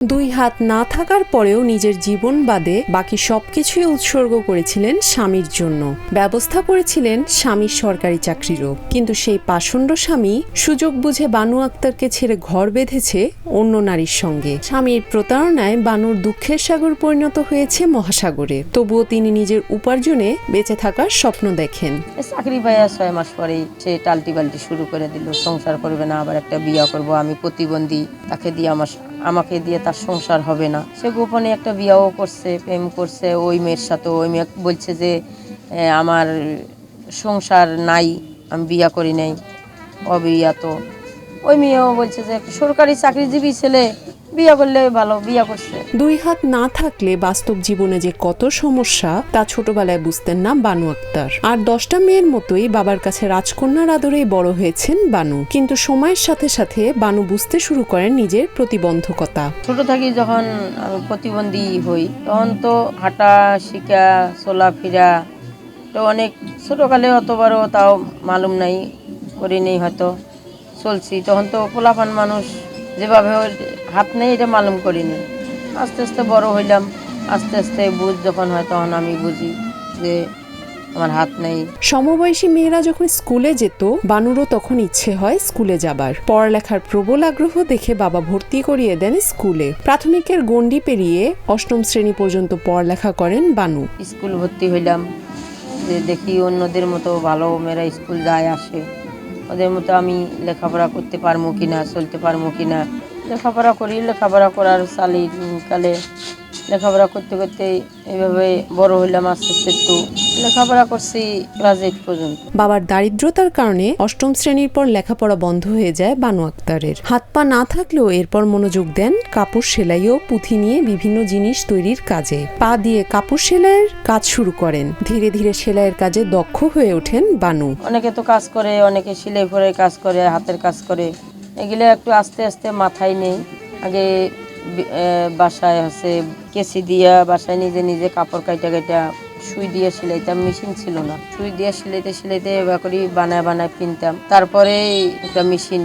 দুই হাত না থাকার পরেও নিজের জীবন বাদে বাকি সবকিছুই উৎসর্গ করেছিলেন স্বামীর জন্য। ব্যবস্থা করেছিলেন স্বামীর সরকারি চাকরিরও। কিন্তু সেই পাষণ্ড স্বামী সুযোগ বুঝে বানু আক্তারকে ছেড়ে ঘর বেঁধেছে অন্য নারীর সঙ্গে। স্বামীর প্রতারণায় বানুর দুঃখের সাগর পরিণত হয়েছে মহাসাগরে। তবুও তিনি নিজের উপার্জনে বেঁচে থাকার স্বপ্ন দেখেন। চাকরি পাইয়া 6 মাস পরেই সে টালটি বাল্টি শুরু করে দিল। সংসার করবে না, আবার একটা বিয়ে করব, আমি প্রতিবন্ধী, তাকে দিয়ে আমাকে দিয়ে তার সংসার হবে না। সে গোপনে একটা বিয়েও করছে, প্রেম করছে ওই মেয়ের সাথে। ওই মেয়ে বলছে যে আমার সংসার নাই, আমি বিয়ে করি নাই, অবিয়াত। ওই মেয়েও বলছে যে একটা সরকারি চাকরিজীবী ছেলে, বিয়ে করলে ভালো, বিয়ে করছে। দুই হাত না থাকলে বাস্তব জীবনে যে কত সমস্যা তা ছোটবেলায় বুঝতেন না বানু আক্তার। আর 10টা মেয়ের মতোই বাবার কাছে রাজকন্যার আদরেই বড় হয়েছেন বানু। কিন্তু সময়ের সাথে সাথে বানু বুঝতে শুরু করেন নিজের প্রতিবন্ধকতা। ছোট থাকি যখন আমি প্রতিবন্ধী হই, তখন তো হাঁটা শিখা চলাফেরা তো অনেক ছোটকালে অত বড় তাও মালুম নাই, করি নেই, হয়তো চলছি। তখন তো পোলাপান মানুষ, যেভাবে হাত নেই এটা মালুম করিনি। আস্তে আস্তে বড় হইলাম, আস্তে আস্তে বুঝ যখন হয় তখন আমি বুঝি যে আমার হাত নেই। সমবয়সী মেয়েরা যখন স্কুলে যেত, বানুরও তখন ইচ্ছে হয় স্কুলে যাবার। পড়ালেখার প্রবল আগ্রহ দেখে বাবা ভর্তি করিয়ে দেন স্কুলে। প্রাথমিকের গণ্ডি পেরিয়ে 8ম শ্রেণী পর্যন্ত পড়ালেখা করেন বানু। স্কুল ভর্তি হইলাম, যে দেখি অন্যদের মতো ভালো মেয়েরা স্কুল যায় আসে, ওদের মতো আমি লেখাপড়া করতে পারবো কিনা, চলতে পারবো কিনা। লেখাপড়া করি, লেখাপড়া করার কালে লেখাপড়া করতে করতে এইভাবে বড় হইলাম। আস্তে আস্তে একটু লেখাপড়া করছি ক্লাস 8 পর্যন্ত। বাবার দারিদ্রতার কারণে 8ম শ্রেণীর পর লেখাপড়া বন্ধ হয়ে যায় বানু আক্তারের। হাত পা না থাকলেও এরপর মনোযোগ দেন কাপড় সেলাই ও পুঁথি নিয়ে বিভিন্ন জিনিস তৈরির কাজে। পা দিয়ে কাপড় সেলাইয়ের কাজ শুরু করেন। ধীরে ধীরে সেলাইয়ের কাজে দক্ষ হয়ে ওঠেন বানু। অনেকে তো কাজ করে, অনেকে সেলাই করে কাজ করে, হাতের কাজ করে। এগুলো একটু আস্তে আস্তে মাথায় নেই। আগে বাসায় হচ্ছে কেসি দিয়া বাসায় নিজে নিজে কাপড় কাইটা সুই দিয়ে সেলাইতাম, মেশিন ছিল না। সুই দিয়ে সেলাইতে এবার করে বানায় কিনতাম। তারপরে একটা মেশিন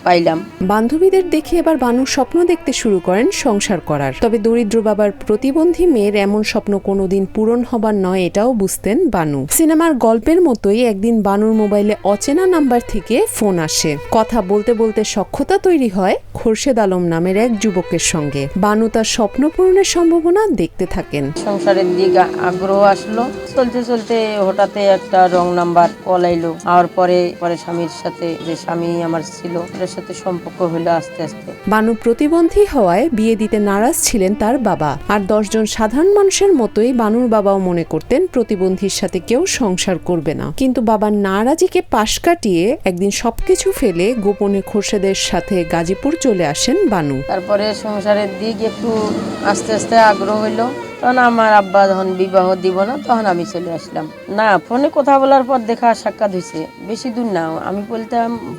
পাইলাম। বান্ধবীদের দেখে এবার বানুর স্বপ্ন দেখতে শুরু করেন সংসার করার। তবে দরিদ্র বাবার প্রতিবন্ধী মেয়ের এমন স্বপ্ন কোনোদিন পূরণ হবার নয় এটাও বুঝতেন বানু। সিনেমার গল্পের মতোই একদিন বানুর মোবাইলে অচেনা নাম্বার থেকে ফোন আসে। কথা বলতে বলতে সখ্যতা তৈরি হয় খোরশেদ আলম নামের এক যুবকের সঙ্গে। বানু তার স্বপ্ন পূরণের সম্ভাবনা দেখতে থাকেন। সংসারের দিকে আগ্রহ আসলো। চলতে চলতে হঠাৎ একটা রং নাম্বার কল আইলো। আর পরে স্বামীর সাথে, যে স্বামী আমার ছিল, ওর সাথে সম্পর্ক হলো আস্তে আস্তে। বানু প্রতিবন্ধী হওয়ায় বিয়ে দিতে নারাজ ছিলেন তার বাবা। আর 10 জন সাধারণ মানুষের মতোই বানুর বাবাও মনে করতেন প্রতিবন্ধীর সাথে কেউ সংসার করবে না। কিন্তু বাবার নারাজিকে পাশ কাটিয়ে একদিন সবকিছু ফেলে গোপনে খোরশেদের সাথে গাজীপুর চলে আসেন বানু। তারপরে সংসারের দিক একটু আস্তে আস্তে আগ্রহ হইলো। তখন আমার আব্বা যখন বিবাহ দিব না, তখন আমি চলে আসলাম। না, ফোনে কথা বলার পর দেখা সাক্ষাৎ হয়েছে। বেশি দূর না, আমি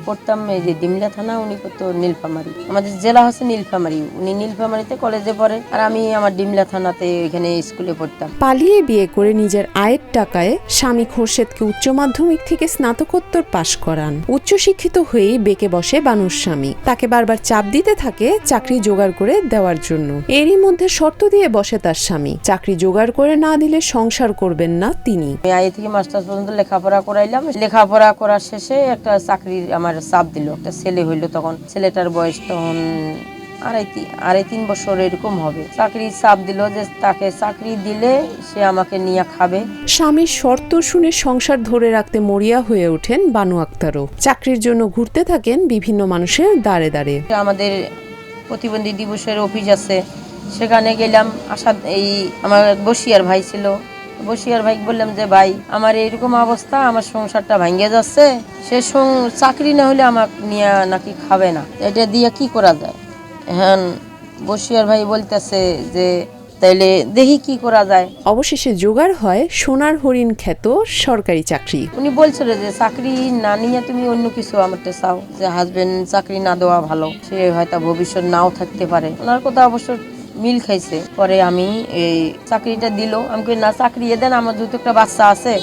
পড়তাম এই যে ডিমলা থানা, উনি করতো নীলফামারী। আমাদের জেলা হচ্ছে নীলফামারী। উনি নীলফামারীতে কলেজে পড়ে, আর আমি আমার ডিমলা থানাতে এখানে স্কুলে পড়তাম। পালিয়ে বিয়ে করে নিজের আয়ের টাকায় স্বামী খোরশেদকে উচ্চ মাধ্যমিক থেকে স্নাতকোত্তর পাশ করান। উচ্চশিক্ষিত হয়েই বেঁকে বসে বানুর স্বামী। তাকে বারবার চাপ দিতে থাকে চাকরি জোগাড় করে দেওয়ার জন্য। এরই মধ্যে শর্ত দিয়ে বসে তার স্বামী, চাকরি জোগাড় করে না দিলে সংসার করবেন না তিনি। আমি আই থেকে মাস্টার্স পর্যন্ত লেখাপড়া করাইলাম। লেখাপড়া করার শেষে একটা চাকরির আমার চাপ দিল। একটা ছেলে হইলো, তখন ছেলেটার বয়স তখন আড়াই তিন বছর এরকম হবে। চাকরির চাপ দিল যে তাকে চাকরি দিলে সে আমাকে নিয়ে খাবে। স্বামীর শর্ত শুনে সংসার ধরে রাখতে মরিয়া হয়ে ওঠেন বানু আক্তারও। চাকরির জন্য ঘুরতে থাকেন বিভিন্ন মানুষের দাঁড়ে দাঁড়ে। আমাদের প্রতিবন্ধী দিবসের অফিস আছে, সেখানে গেলাম। এই আমার বসিয়ার ভাই ছিল, বসিয়ার ভাই বললাম যে ভাই, আমার এরকম অবস্থা, আমার সংসারটা ভাঙ্গে যাচ্ছে, সে চাকরি না হলে আমাকে নিয়ে নাকি খাবে না, এটা দিয়ে কি করা যায়? হ্যাঁ, বসিয়ার ভাই বলতেছে যে তাইলে দেখি কি করা যায়। অবশেষে জোগাড় হয় সোনার হরিণ খ্যাত সরকারি চাকরি। উনি বলছিল যে চাকরি না নিয়ে তুমি অন্য কিছু আমাকে চাও, যে হাজবেন্ড চাকরি না দেওয়া ভালো, সে হয়তো ভবিষ্যৎ নাও থাকতে পারে। ওনার কথা অবশ্য মিল খাইছে। পরে আমি এই চাকরিটা দিল। আমি না চাকরি দেন, আমার যেহেতু একটা বাচ্চা আছে,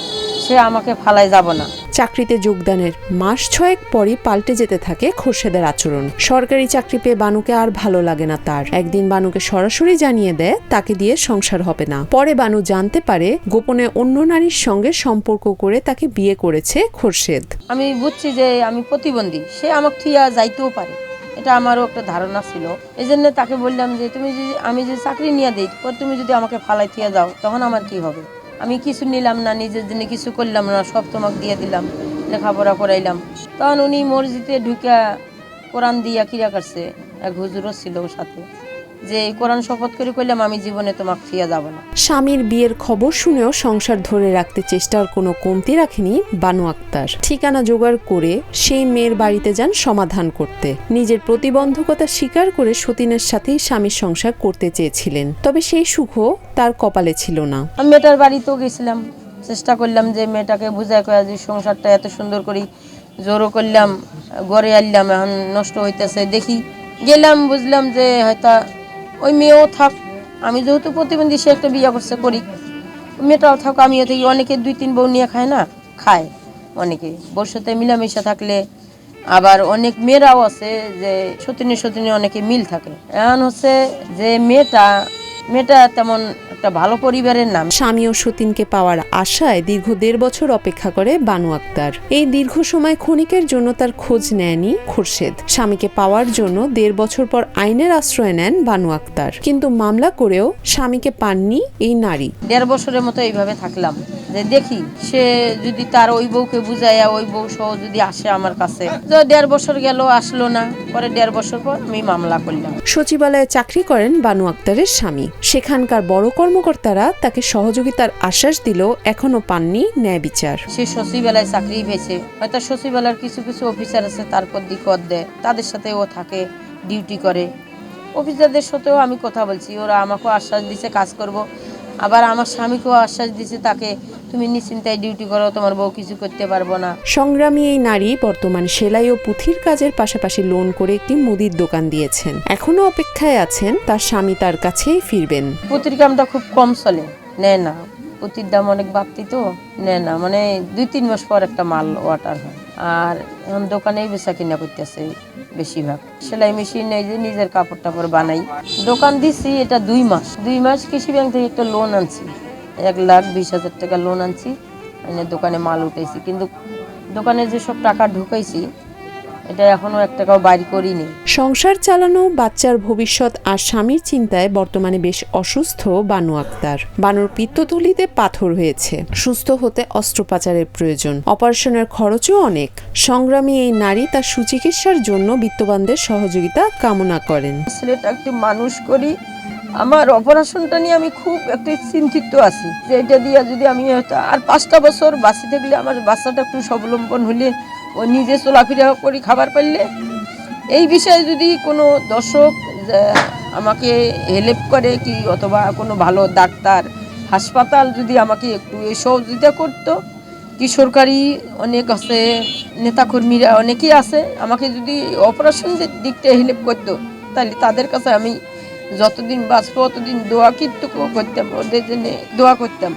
সে আমাকে ফালাই যাব না। চাকরিতে যোগদানের মাস 6 পরই পাল্টে যেতে থাকে খোরশেদের আচরণ। সরকারি চাকরি পেয়ে বানুকে আর ভালো লাগে না তার। একদিন বানুকে সরাসরি জানিয়ে দেয় তাকে দিয়ে সংসার হবে না। পরে বানু জানতে পারে গোপনে অন্য নারীর সঙ্গে সম্পর্ক করে তাকে বিয়ে করেছে খোরশেদ। আমি বুঝছি যে আমি প্রতিবন্ধী, সে আমাকে থিয়া যাইতেও পারে, এটা আমারও একটা ধারণা ছিল। এই জন্য তাকে বললাম যে আমি যদি চাকরি নিয়ে দিই, তুমি যদি আমাকে ফালাই থিয়া যাও তখন আমার কি হবে? আমি কিছু নিলাম না, নিজের জন্য কিছু করলাম না, সব তোমাকে দিয়ে দিলাম, লেখাপড়া করাইলাম। তখন উনি মসজিদে ঢুকা কোরআন দিয়া কিরা করছে, এক হুজুরও ছিল ওর সাথে, যে কোরআন শপথ করে কইলাম আমি জীবনে তোমাকে ফিরে যাব না। স্বামীর বিয়ের খবর শুনেও সংসার ধরে রাখতে চেষ্টার কোনো কমতি রাখেনি বানু আক্তার। ঠিকানা জোগাড় করে সেই মেয়ের বাড়িতে যান সমাধান করতে। নিজের প্রতিবন্ধকতা স্বীকার করে সতীনের সাথেই স্বামীর সংসার করতে চেয়েছিলেন, তবে সেই সুখও তার কপালে ছিল না। আমি মেয়েটার বাড়িতেও গেছিলাম, চেষ্টা করলাম যে মেয়েটাকে বুঝায় কয়া যে সংসারটা এত সুন্দর করি জোরও করলাম, গড়ে আনলাম, এখন নষ্ট হইতেছে। দেখি গেলাম, বুঝলাম যে হয়তো ওই মেয়েও থাক, আমি যেহেতু প্রতিবন্ধী, সে একটা বিয়ে করছে করি, মেয়েটাও থাক, আমিও থাকি। অনেকে 2-3 বউ নিয়ে খায় না, খায় অনেকে, বউর সাথে মিলামিশা থাকলে। আবার অনেক মেয়েরাও আছে যে সতীনে অনেকে মিল থাকে। এখন হচ্ছে যে মেয়েটা তেমন একটা ভালো পরিবারের নাম। স্বামী ও সতীনকে পাওয়ার আশায় দীর্ঘ 1.5 বছর অপেক্ষা করে বানু আক্তার। এই দীর্ঘ সময় ক্ষণিকের জন্য তার খোঁজ নেয়নি খোরশেদ। স্বামীকে পাওয়ার জন্য 1.5 বছর পর আইনের আশ্রয় নেন বানু আক্তার, কিন্তু মামলা করেও স্বামীকে পাননি এই নারী। 1.5 বছরের মতো এইভাবে থাকলাম, যে দেখি সে যদি তার ওই বউকে বুঝাইয়া ওই বউ সহ যদি আসে আমার কাছে। 1.5 বছর গেল, আসলো না। পরে 1.5 বছর পর আমি মামলা করলাম। সচিবালয়ে চাকরি করেন বানু আক্তারের স্বামী। সেখানকার বড় কর্মকর্তারা তাকে সহযোগিতার আশ্বাস দিলেও এখনো পাননি ন্যায় বিচার। সে সচিবালয়ে চাকরি পেয়েছে, হয়তো সচিবালয়ের কিছু অফিসার আছে, তারপর দিকত দেয়, তাদের সাথে ও থাকে, ডিউটি করে। অফিসারদের সাথেও আমি কথা বলছি, ওরা আমাকেও আশ্বাস দিছে কাজ করব। আবার আমার স্বামীকেও আশ্বাস দিছে তাকে, তুমি নিশ্চিন্তায় ডিউটি করো, তোমার বউ কিছু করতে পারবো না। সংগ্রামী এই নারী বর্তমান সেলাই ও পুঁথির কাজের পাশাপাশি লোন করে একটি মুদির দোকান দিয়েছেন। এখনো অপেক্ষায় আছেন তার স্বামী তার কাছেই ফিরবেন। পুঁতির কামটা খুব কম চলে, নেয় না। পুঁতির দাম অনেক বাড়তি তো, নেয় না। মানে 2-3 মাস পর একটা মাল অর্ডার হয়। আর এখন দোকানেই বেচা কিনা করতেছে বেশিরভাগ। সেলাই মেশিন এই যে নিজের কাপড় টাপড় বানাই। দোকান দিছি এটা 2 মাস। 2 মাস কৃষি ব্যাংক থেকে একটা লোন আনছি, 1,20,000 টাকা লোন আনছি, দোকানে মাল উঠেছি। কিন্তু দোকানে যেসব টাকা ঢুকাইছি এটা এখনো 1 টাকাও বাইর করিনি। সংসার চালানো, বাচ্চার ভবিষ্যৎ আর স্বামীর চিন্তায় বর্তমানে বেশ অসুস্থ বানু আক্তার। বানুর পিত্তথলিতে পাথর হয়েছে, সুস্থ হতে অস্ত্রোপচারের প্রয়োজন, অপারেশনের খরচও অনেক। সংগ্রামী এই নারী তার সুচিকিৎসার জন্য বিত্তবানদের সহযোগিতা কামনা করেন। ছেলেটা একটু মানুষ করি, আমার অপারেশনটা নিয়ে আমি খুব একটু চিন্তিত আছি, যে এটা দিয়ে যদি আমি হয়তো আর 5টা বছর বাঁচি থাকলে আমার বাচ্চাটা একটু স্বাবলম্বন হলে, ও নিজে চলাফেরা করি, খাবার পাইলে। এই বিষয়ে যদি কোনো দর্শক আমাকে হেল্প করে কি, অথবা কোনো ভালো ডাক্তার হাসপাতাল যদি আমাকে একটু এই সহযোগিতা করতো, কি সরকারি অনেক আছে, নেতাকর্মীরা অনেকেই আছে, আমাকে যদি অপারেশনের দিকটা হেল্প করতো, তাহলে তাদের কাছে আমি যতদিন বাঁচবো ততদিন দোয়া কিন্তু করতাম, ওদের জন্য দোয়া করতাম।